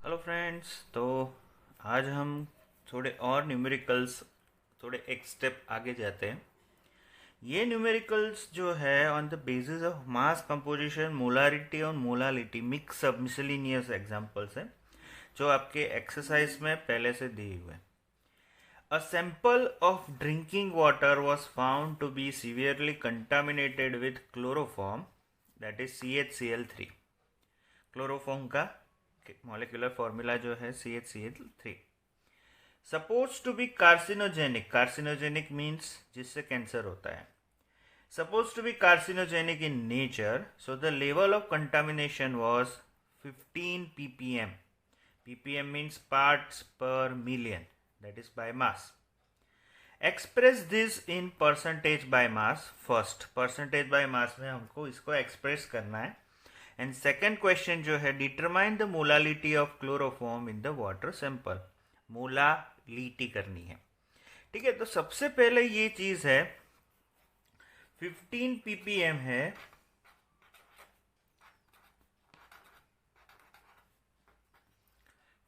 Hello friends. तो आज हम थोड़े और न्यूमेरिकल्स थोड़े एक स्टेप आगे जाते हैं। ये न्यूमेरिकल्स जो है on the basis of mass composition, molarity और मोलालिटी मिक्स सब मिसलिनियस एग्जांपल्स हैं जो आपके एक्सरसाइज में पहले से दिए हुए हैं। A sample of drinking water was found to be severely contaminated with chloroform, that is CHCl3। Chloroform का मॉलिक्यूलर फॉर्मूला जो है CHCl3। Suppose to be carcinogenic, carcinogenic means जिससे कैंसर होता है। Suppose to be carcinogenic in nature, so the level of contamination was 15 ppm। ppm means parts per million, that is by mass. Express this in percentage by mass. First percentage by mass में हमको इसको express करना है। And second question जो है, determine the molality of chloroform in the water sample. Molality करनी है। ठीक है, तो सबसे पहले ये चीज है 15 ppm है।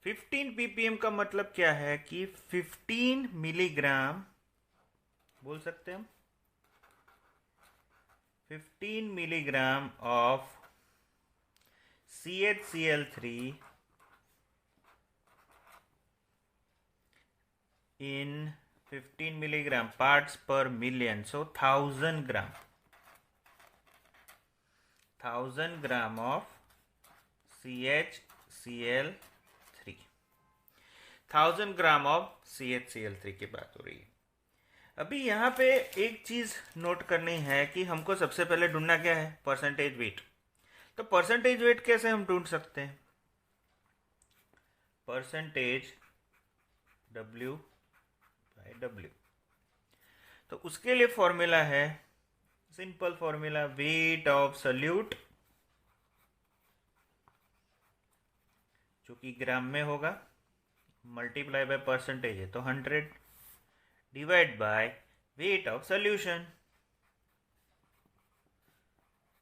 15 ppm का मतलब क्या है कि 15 मिलीग्राम बोल सकते हैं हम। 15 milligram of CHCl3 in 15 milligram parts per million, so 1000 gram, 1000 gram of CHCl3, 1000 gram of CHCl3 की बात हो रही है। अभी यहाँ पे एक चीज नोट करनी है कि हमको सबसे पहले ढूंढना क्या है, परसेंटेज वेट। तो परसेंटेज वेट कैसे हम ढूंढ सकते हैं? Percentage W by W। तो उसके लिए फॉर्मूला है, simple formula, weight of solute जो कि ग्राम में होगा, मल्टीप्लाई बाय परसेंटेज है तो 100, divide by weight of solution,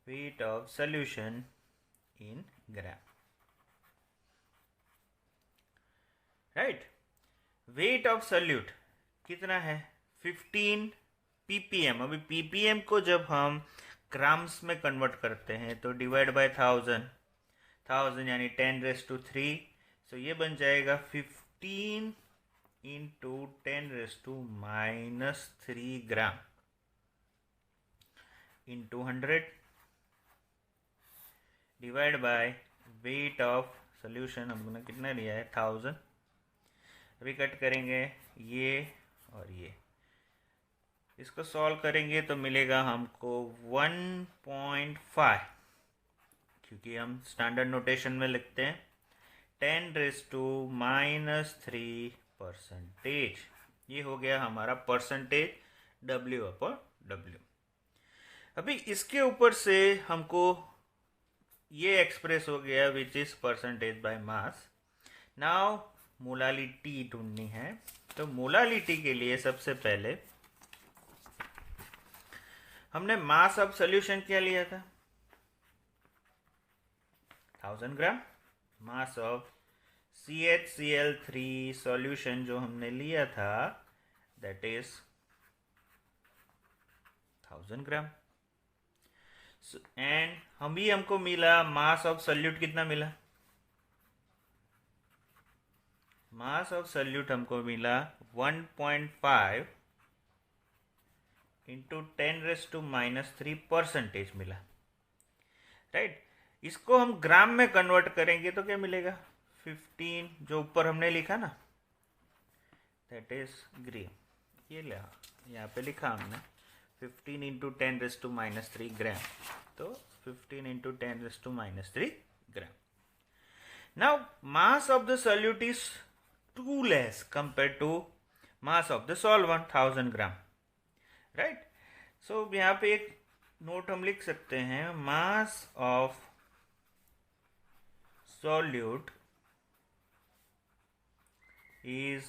weight of solution in gram. Right, wait of solute कितना है? 15 ppm। अभी ppm को जब हम ग्राम्स में कन्वर्ट करते हैं तो डिवाइड बाय 1000, 1000 यानी 10⁻3। सो ये बन जाएगा 15 into 10⁻³ gram into 100 divide by weight of solution. हमने कितना लिया है? 1000। अभी कट करेंगे ये और ये, इसको सॉल्व करेंगे तो मिलेगा हमको 1.5, क्योंकि हम स्टैंडर्ड नोटेशन में लिखते हैं 10⁻³ परसेंटेज। ये हो गया हमारा परसेंटेज W/W। अभी इसके ऊपर से हमको ये एक्सप्रेस हो गया which is percentage by mass. Now molality ढूंढनी है। तो मोलालिटी के लिए सबसे पहले हमने मास ऑफ सॉल्यूशन क्या लिया था? 1000 ग्राम। मास ऑफ CHCl3 सॉल्यूशन जो हमने लिया था दैट इज 1000 ग्राम। एंड हमको मिला मास ऑफ सॉल्यूट कितना मिला? मास ऑफ सॉल्यूट हमको मिला 1.5 इंटू 10⁻³ परसेंटेज मिला। राइट, इसको हम ग्राम में कन्वर्ट करेंगे तो क्या मिलेगा? 15 जो ऊपर हमने लिखा ना, दैट इज ग्राम। ये यहाँ पे लिखा हमने 15 इंटू 10⁻³ ग्राम, तो 15 into 10⁻³ gram. Now mass of the solute is too less compare to mass of the solvent 1000 gram. Right, so यहाँ पे एक नोट हम लिख सकते हैं, mass of solute is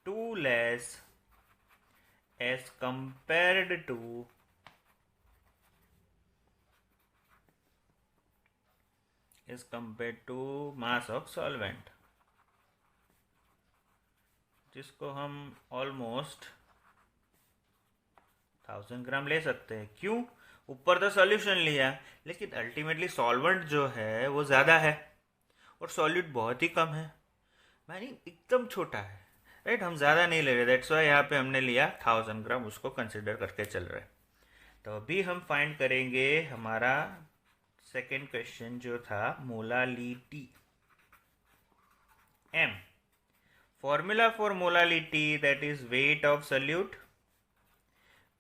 too less as compared is compared to mass of solvent, जिसको हम almost 1000 ग्राम ले सकते हैं। क्यों? ऊपर तो सॉल्यूशन लिया, लेकिन अल्टीमेटली सॉल्वेंट जो है वो ज़्यादा है और सॉल्यूट बहुत ही कम है, यानी एकदम छोटा है, राइट। हम ज़्यादा नहीं ले रहे, दैट्स वाई यहाँ पे हमने लिया 1000 ग्राम, उसको कंसिडर करके चल रहे। तो अभी हम फाइंड करेंगे हमारा सेकेंड क्वेश्चन जो था molality. M, formula for molality, that is weight of solute,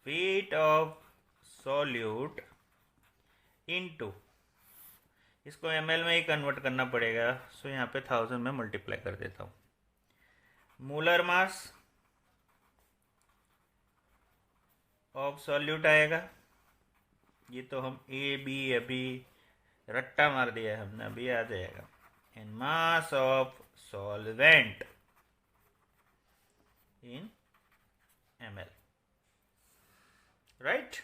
weight of solute into, इसको ml में ही कन्वर्ट करना पड़ेगा, सो यहाँ पे 1000 में मल्टीप्लाई कर देता हूँ। मोलर मास ऑफ सॉल्यूट आएगा, ये तो हम ए बी अभी रट्टा मार दिया है हमने, अभी आ जाएगा। And mass of solvent in ml, right,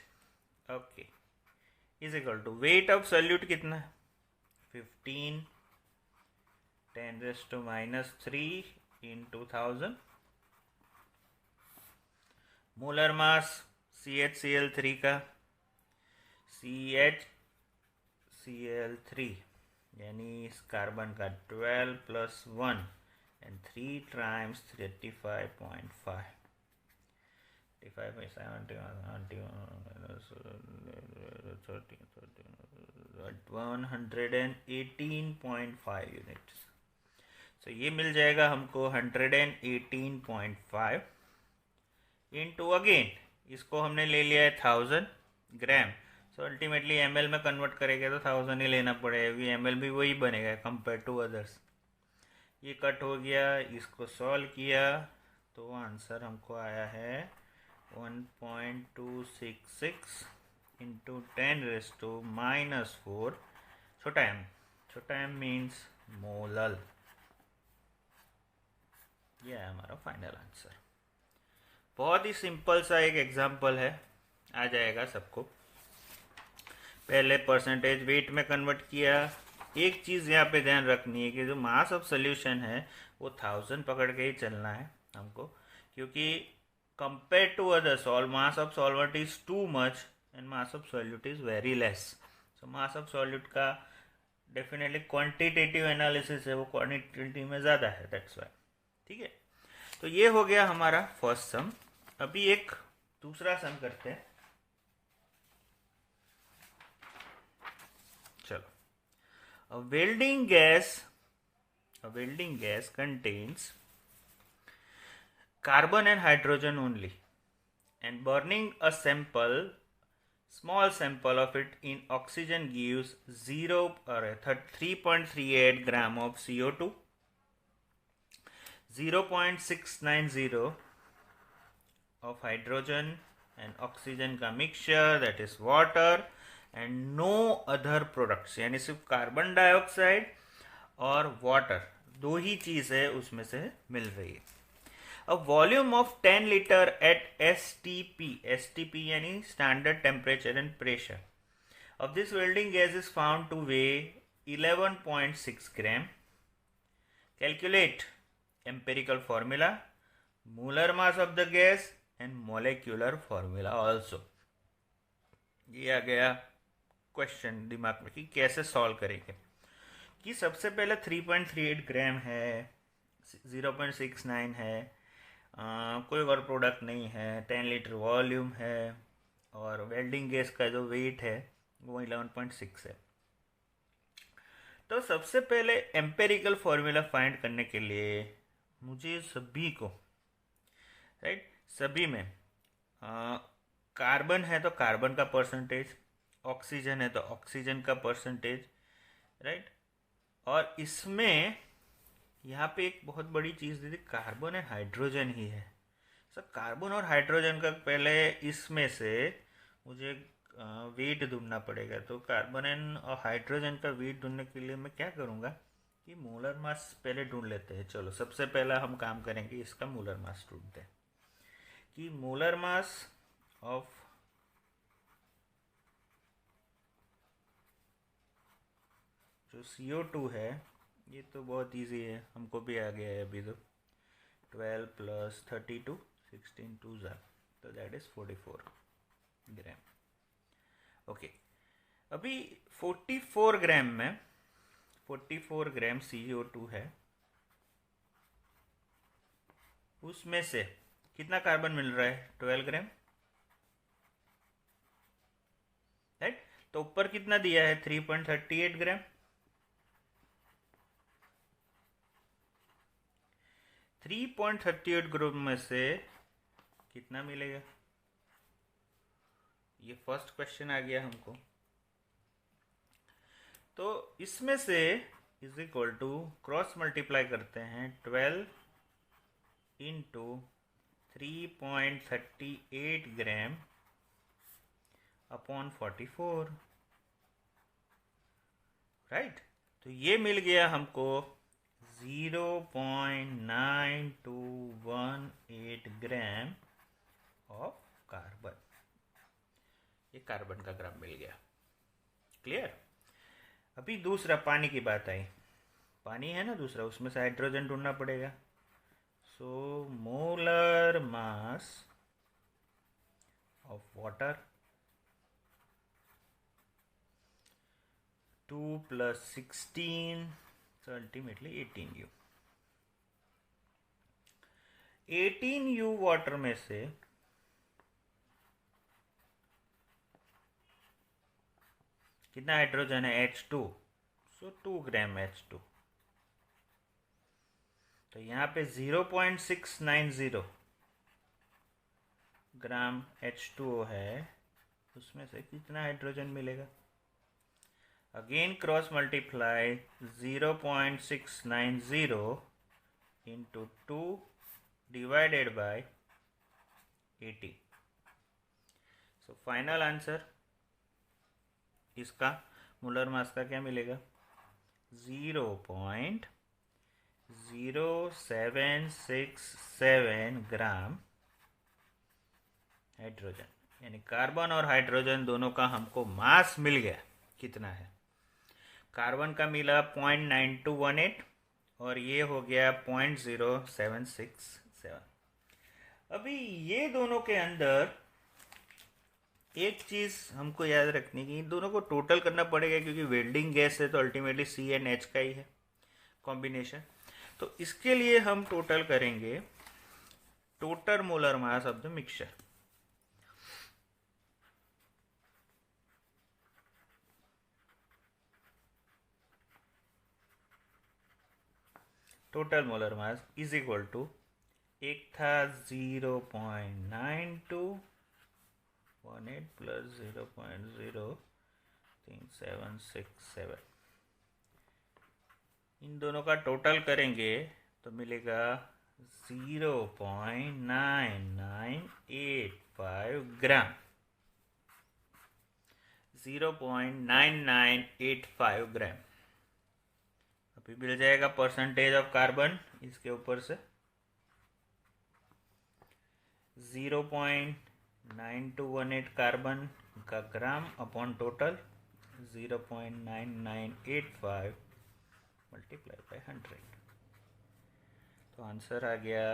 okay, is equal to weight of solute कितना है 15 10⁻³ into 1000, मोलर मास CHCl3 का, CHCl3 यानी इस कार्बन का 12 + 1 and 3 times 35.5, 118.5 यूनिट्स। तो ये मिल जाएगा हमको 118.5 इंटू, अगेन इसको हमने ले लिया है 1000 ग्राम, सो अल्टीमेटली ml में कन्वर्ट करेंगे तो 1000 ही लेना पड़ेगा, ml भी वही बनेगा कंपेयर टू अदर्स। ये कट हो गया, इसको सॉल्व किया तो आंसर हमको आया है 1.266 इंटू 10⁻⁴, छोटा m मीन्स मोलल। यह है हमारा फाइनल आंसर। बहुत ही सिंपल सा एक एग्जांपल है, आ जाएगा सबको। पहले परसेंटेज वेट में कन्वर्ट किया। एक चीज़ यहाँ पे ध्यान रखनी है कि जो मास ऑफ सोल्यूशन है वो 1000 पकड़ के ही चलना है हमको, क्योंकि compare to other solve mass of solvent is too much and mass of solute is very less. So mass of solute का डेफिनेटली क्वांटिटेटिव एनालिसिस है, वो क्वांटिटी में ज़्यादा है, दैट्स वाई। ठीक है, तो ये हो गया हमारा फर्स्ट सम। अभी एक दूसरा सम करते हैं, चलो। A welding gas contains carbon and hydrogen only, and burning a small sample of it in oxygen gives 3.38 gram of CO2, 0.690 of hydrogen and oxygen का mixture, that is water, and no other products, यानी सिर्फ carbon dioxide और water, दो ही चीज है उसमें से मिल रही है। A volume of 10 liter at STP यानी standard temperature and pressure of this welding gas is found to weigh 11.6 gram. Calculate empirical formula, molar mass of the gas and molecular formula also. ये आ गया question दिमाग में कि कैसे solve करेंगे। कि सबसे पहले 3.38 ग्राम है, 0.69 है, कोई और प्रोडक्ट नहीं है, 10 लीटर वॉल्यूम है और वेल्डिंग गैस का जो वेट है वो 11.6 है। तो सबसे पहले एम्पेरिकल फॉर्मूला फाइंड करने के लिए मुझे सभी को, राइट, सभी में कार्बन है तो कार्बन का परसेंटेज, ऑक्सीजन है तो ऑक्सीजन का परसेंटेज, राइट, और इसमें यहाँ पे एक बहुत बड़ी चीज़ दीदी कार्बन एंड हाइड्रोजन ही है। सर कार्बन और हाइड्रोजन का पहले इसमें से मुझे वेट ढूंढना पड़ेगा, तो कार्बन एंड और हाइड्रोजन का वेट ढूंढने के लिए मैं क्या करूँगा कि मोलर मास पहले ढूंढ लेते हैं। चलो सबसे पहला हम काम करेंगे, इसका मोलर मास ढूंढते हैं कि मोलर मास ऑफ जो CO2 है, ये तो बहुत इजी है, हमको भी आ गया है अभी तो। 12 + 32, 16 2 ज़ा, तो दैट इज़ 44 ग्राम। ओके, अभी 44 ग्राम में 44 ग्राम CO2 है, उसमें से कितना कार्बन मिल रहा है? 12 ग्राम, राइट। तो ऊपर कितना दिया है? 3.38 ग्राम। 3.38 ग्राम में से कितना मिलेगा? ये फर्स्ट क्वेश्चन आ गया हमको। तो इसमें से is equal to cross multiply करते हैं 12 इंटू 3.38 ग्राम अपॉन 44, राइट। तो ये मिल गया हमको 0.9218 ग्राम ऑफ कार्बन। ये कार्बन का ग्राम मिल गया। क्लियर? अभी दूसरा पानी की बात आई। पानी है ना दूसरा, उसमें से हाइड्रोजन ढूंढना पड़ेगा। So molar mass of water 2 + 16, so ultimately 18U। 18U water में से कितना हाइड्रोजन है? H2, सो 2 ग्राम H2। तो यहाँ पे 0.690 ग्राम H2O है, उसमें से कितना हाइड्रोजन मिलेगा? Again cross multiply 0.690 into 2 divided by 80। So final answer इसका मोलर मास का क्या मिलेगा? 0.0767 ग्राम हाइड्रोजन। यानी कार्बन और हाइड्रोजन दोनों का हमको मास मिल गया। कितना है? कार्बन का मिला 0.9218 और ये हो गया 0.0767। अभी ये दोनों के अंदर एक चीज हमको याद रखनी की, इन दोनों को टोटल करना पड़ेगा, क्योंकि वेल्डिंग गैस है तो अल्टीमेटली CnH का ही है कॉम्बिनेशन। तो इसके लिए हम टोटल करेंगे total molar mass of the mixture. Total molar mass is equal to, एक था 0.9218 प्लस 0.03767, इन दोनों का टोटल करेंगे तो मिलेगा 0.9985 ग्राम। 0.9985 ग्राम। अभी मिल जाएगा परसेंटेज ऑफ कार्बन इसके ऊपर से 0.9218 कार्बन का ग्राम अपॉन टोटल 0.9985 मल्टीप्लाई बाय 100। तो आंसर आ गया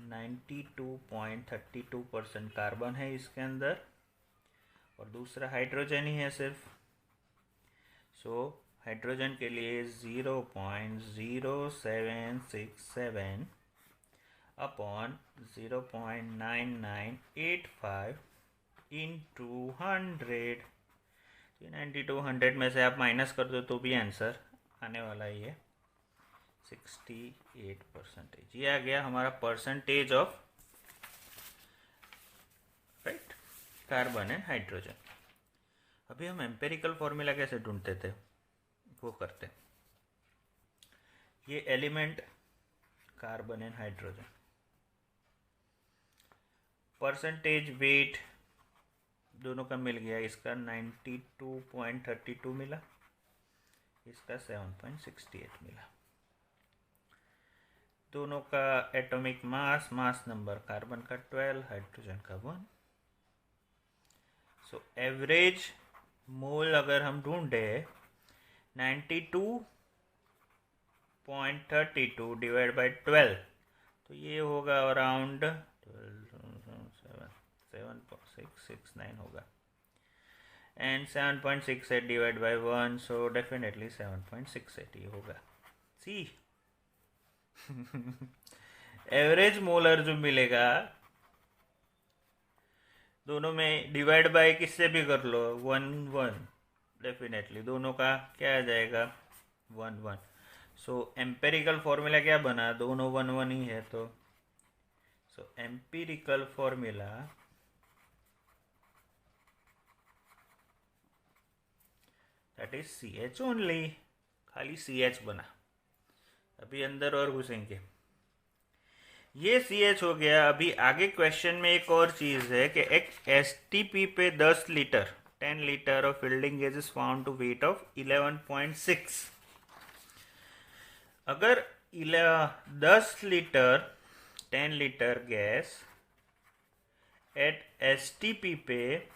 92.32% कार्बन है इसके अंदर, और दूसरा हाइड्रोजन ही है सिर्फ। सो हाइड्रोजन के लिए 0.0767 अपॉन 0.9985 इंटू 100। 9200 में से आप माइनस कर दो तो भी आंसर आने वाला ही है 68%। ये आ गया हमारा percentage of, right, carbon and hydrogen. अभी हम एम्पेरिकल फॉर्मूला कैसे ढूंढते थे वो करते। ये element carbon and hydrogen, percentage wait दोनों का मिल गया। इसका 92.32 मिला, इसका 7.68 मिला। दोनों का atomic mass, mass number, carbon का 12, हाइड्रोजन का 1। सो एवरेज मोल अगर हम ढूंढे 92.32 डिवाइड बाई 12, तो ये होगा अराउंड 7.669 होगा, and 7.68 divide by 1, so definitely 7.68 ये होगा। सी एवरेज मोलर जो मिलेगा, दोनों में डिवाइड बाय किससे भी कर लो, 1 1, डेफिनेटली दोनों का क्या आ जाएगा, 1 1। सो एम्पेरिकल फॉर्मूला क्या बना, दोनों 1 1 ही है, तो so empirical formula that is CH only, खाली CH बना। अभी अंदर और घुसेंगे, ये CH हो गया। अभी आगे क्वेश्चन में एक और चीज है कि एक STP पे 10 litre 10 litre of fielding gas is found to weight of 11.6। अगर 10 litre 10 litre gas at STP पे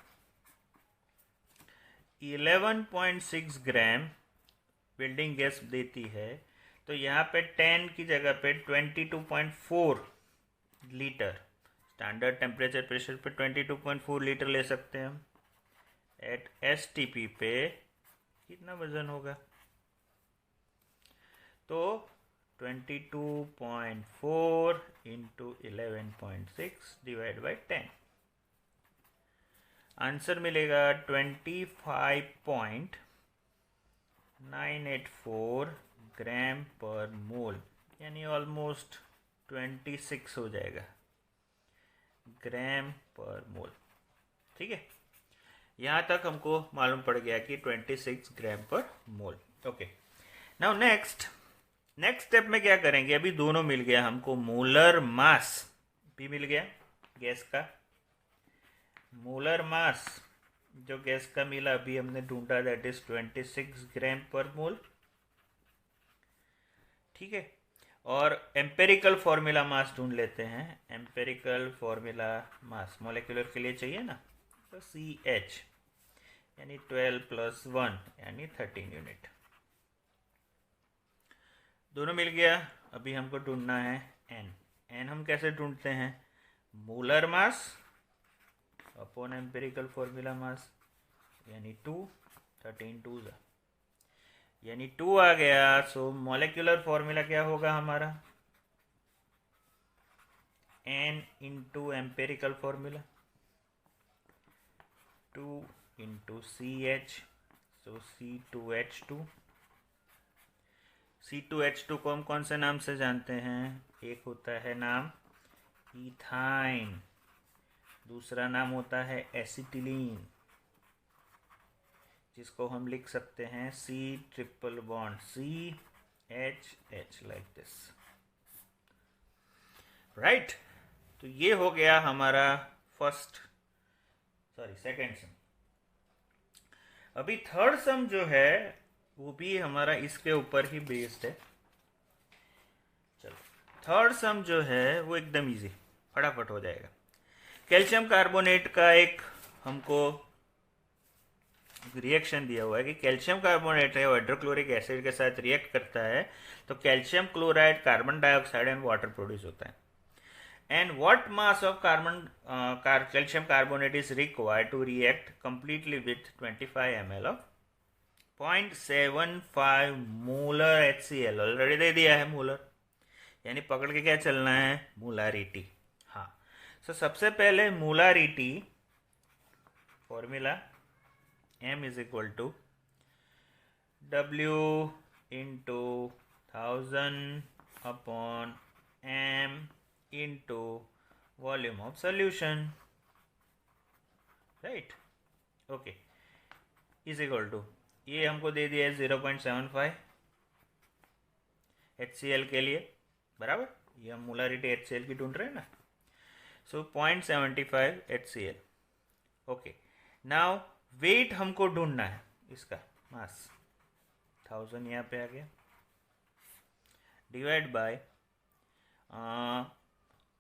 11.6 ग्राम बिल्डिंग गैस देती है, तो यहाँ पे 10 की जगह पे 22.4 लीटर, स्टैंडर्ड टेम्परेचर प्रेशर पे 22.4 लीटर ले सकते हैं हम। एट STP पे कितना वजन होगा, तो 22.4 इंटू 11.6 डिवाइड बाई 10, आंसर मिलेगा 25.984 ग्राम पर मोल, यानी ऑलमोस्ट 26 हो जाएगा ग्राम पर मोल। ठीक है, यहाँ तक हमको मालूम पड़ गया कि 26 ग्राम पर मोल। ओके, नाउ नेक्स्ट स्टेप में क्या करेंगे, अभी दोनों मिल गया हमको, मोलर मास भी मिल गया गैस का। मोलर मास जो गैस का मिला अभी हमने ढूंढा, दैट इज 26 ग्राम पर मोल। ठीक है, और एम्पेरिकल फॉर्मूला मास ढूंढ लेते हैं। एम्पेरिकल फॉर्मूला मास मॉलिक्यूलर के लिए चाहिए ना, तो CH यानी 12 + 1 यानी 13 यूनिट। दोनों मिल गया। अभी हमको ढूंढना है N हम कैसे ढूंढते हैं, molar mass upon empirical formula mass, यानी 2, 13 2 यानी 2 आ गया। सो मॉलिक्यूलर फॉर्मूला क्या होगा हमारा, N into empirical formula 2 into CH, सो C2H2। C2H2 को हम कौन से नाम से जानते हैं, एक होता है नाम इथाइन, दूसरा नाम होता है एसिटिलीन, जिसको हम लिख सकते हैं C triple bond CHH, like this, right. तो ये हो गया हमारा सेकंड सम। अभी थर्ड सम जो है वो भी हमारा इसके ऊपर ही बेस्ड है। चलो, थर्ड सम जो है वो एकदम इजी, फटाफट हो जाएगा। कैल्शियम कार्बोनेट का एक हमको रिएक्शन दिया हुआ है कि कैल्शियम कार्बोनेट है हाइड्रोक्लोरिक एसिड के साथ रिएक्ट करता है, तो calcium chloride, carbon dioxide and water produce होता है। And what mass of calcium carbonate is required to react completely with 25 ml of 0.75 molar HCl, already दे दिया है मोलर, यानी पकड़ के क्या चलना है, मोलारिटी। हाँ, सो सबसे पहले molarity formula M is equal to W into 1000 upon M into volume of solution, right. Okay, is equal to, ये हमको दे दिया है 0.75 HCl के लिए, बराबर, ये हम मोलारिटी HCl की ढूंढ रहे हैं ना, सो 0.75 HCl। ओके, नाउ वेट हमको ढूंढना है, इसका मास 1000 यहाँ पे आ गया, डिवाइड बाय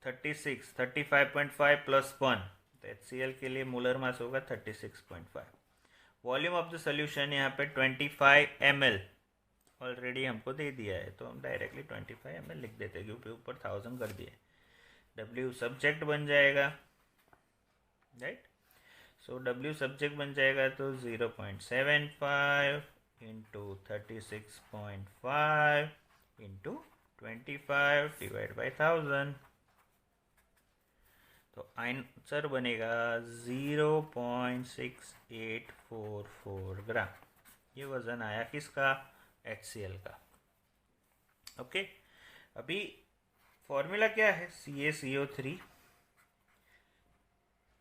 35.5 प्लस 1, तो HCl के लिए मोलर मास होगा 36.5, वॉल्यूम ऑफ द सोल्यूशन यहाँ पे 25 ml ऑलरेडी हमको दे दिया है, तो हम डायरेक्टली 25 ml लिख देते हैं क्योंकि ऊपर 1000 कर दिए। W सब्जेक्ट बन जाएगा, राइट। सो W सब्जेक्ट बन जाएगा तो 0.75 इंटू 36.5 इंटू 25 डिवाइड बाई 1000, तो आंसर बनेगा 0.6844 ग्राम। ये वजन आया किसका? HCl का। ओके, अभी फॉर्मूला क्या है? CaCO3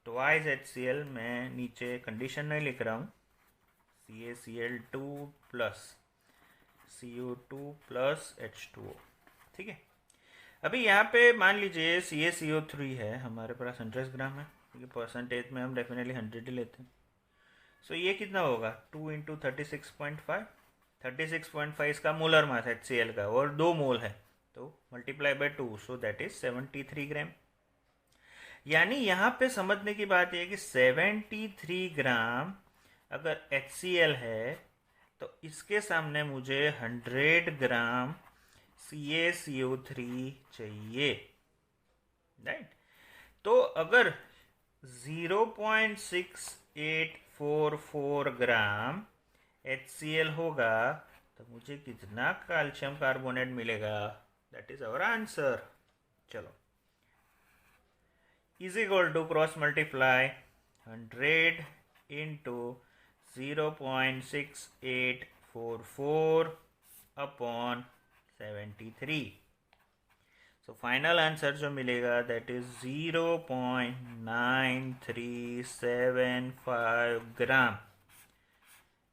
twice HCl। मैं नीचे कंडीशन नहीं लिख रहा हूँ, CaCl2 plus CO2 plus H2O, ठीक है। अभी यहाँ पे मान लीजिए CaCO3 है हमारे पास 100 ग्राम है, क्योंकि परसेंटेज में हम डेफिनेटली 100 ही लेते हैं। सो ये कितना होगा? 2 इंटू 36.5, 36.5 इसका मोलर मास HCl का, और 2 मोल है तो multiply by 2, so that is 73 ग्राम। यानी यहाँ पे समझने की बात यह है कि 73 ग्राम अगर HCl है तो इसके सामने मुझे 100 ग्राम CaCO3 चाहिए, राइट। तो अगर 0.6844 ग्राम HCl होगा तो मुझे कितना कैल्शियम कार्बोनेट मिलेगा? That is our answer. चलो, is equal to cross multiply 100 into 0.6844 upon 73। So final answer जो मिलेगा दैट इज 0.9375 ग्राम।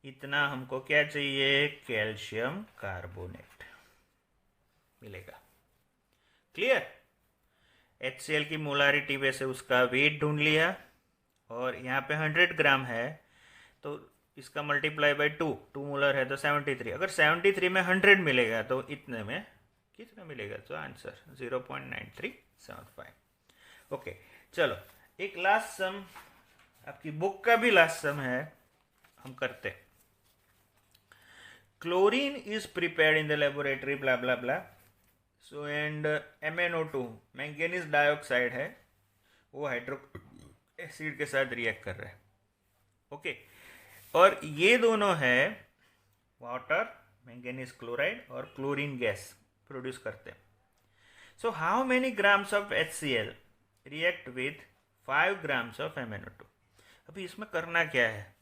इतना हमको क्या चाहिए? कैल्शियम कार्बोनेट मिलेगा। क्लियर? HCl की मोलारिटी वैसे उसका वेट ढूंढ लिया, और यहाँ पे 100 ग्राम है तो इसका मल्टीप्लाई बाय 2 मोलर है तो 73। अगर 73 में 100 मिलेगा तो इतने में कितना मिलेगा? तो आंसर 0.9375। ओके, चलो एक लास्ट सम, आपकी बुक का भी लास्ट सम है, हम करते। Chlorine is prepared in the laboratory blah blah blah, so and MnO2 manganese dioxide है, वो हाइड्रो एसिड के साथ रिएक्ट कर रहा है। ओके, और ये दोनों है वाटर, मैंगनीज क्लोराइड और क्लोरीन गैस प्रोड्यूस करते हैं। So how many grams of HCl react with 5 grams of MnO2? अभी इसमें करना क्या है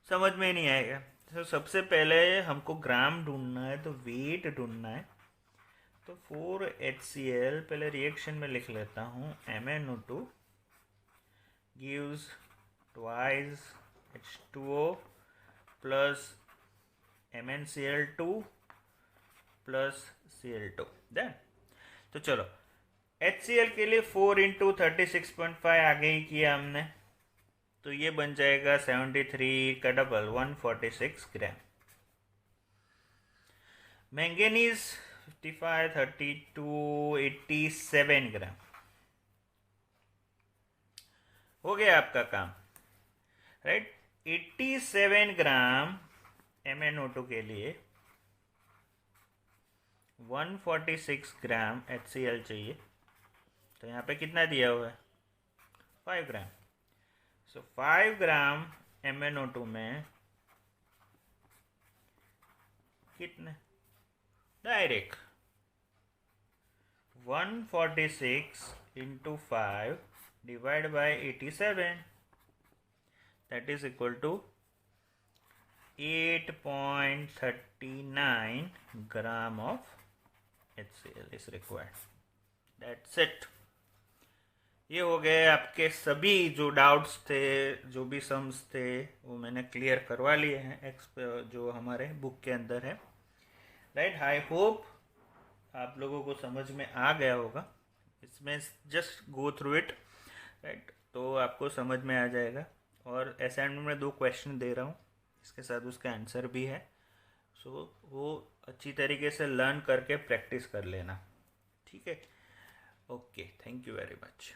समझ में नहीं आएगा। तो सबसे पहले हमको ग्राम ढूंढना है, तो वेट ढूंढना है। तो 4 HCl पहले रिएक्शन में लिख लेता हूँ, MnO2 gives twice H2O plus MnCl2 plus Cl2। Then तो चलो HCl के लिए 4 इंटू 36.5 आगे ही किया हमने, तो ये बन जाएगा 73 का डबल 146 ग्राम। मैंगनीज 55 32 87 ग्राम। हो गया आपका काम, राइट। 87 ग्राम MnO2 के लिए 146 ग्राम HCl चाहिए, तो यहाँ पे कितना दिया हुआ है? 5 ग्राम। सो 5 ग्राम MnO2 में कितने? Direct 146 into 5 divide by 87, that is equal to 8.39 gram of HCl is required. That's it. ये हो गए आपके सभी जो डाउट्स थे, जो भी सम्स थे, वो मैंने क्लियर करवा लिए हैं जो हमारे बुक के अंदर है, राइट। आई होप आप लोगों को समझ में आ गया होगा। इसमें just go through it, right, तो आपको समझ में आ जाएगा। और असाइनमेंट में 2 क्वेश्चन दे रहा हूँ, इसके साथ उसका आंसर भी है। सो वो अच्छी तरीके से लर्न करके प्रैक्टिस कर लेना, ठीक है। Okay, thank you very much.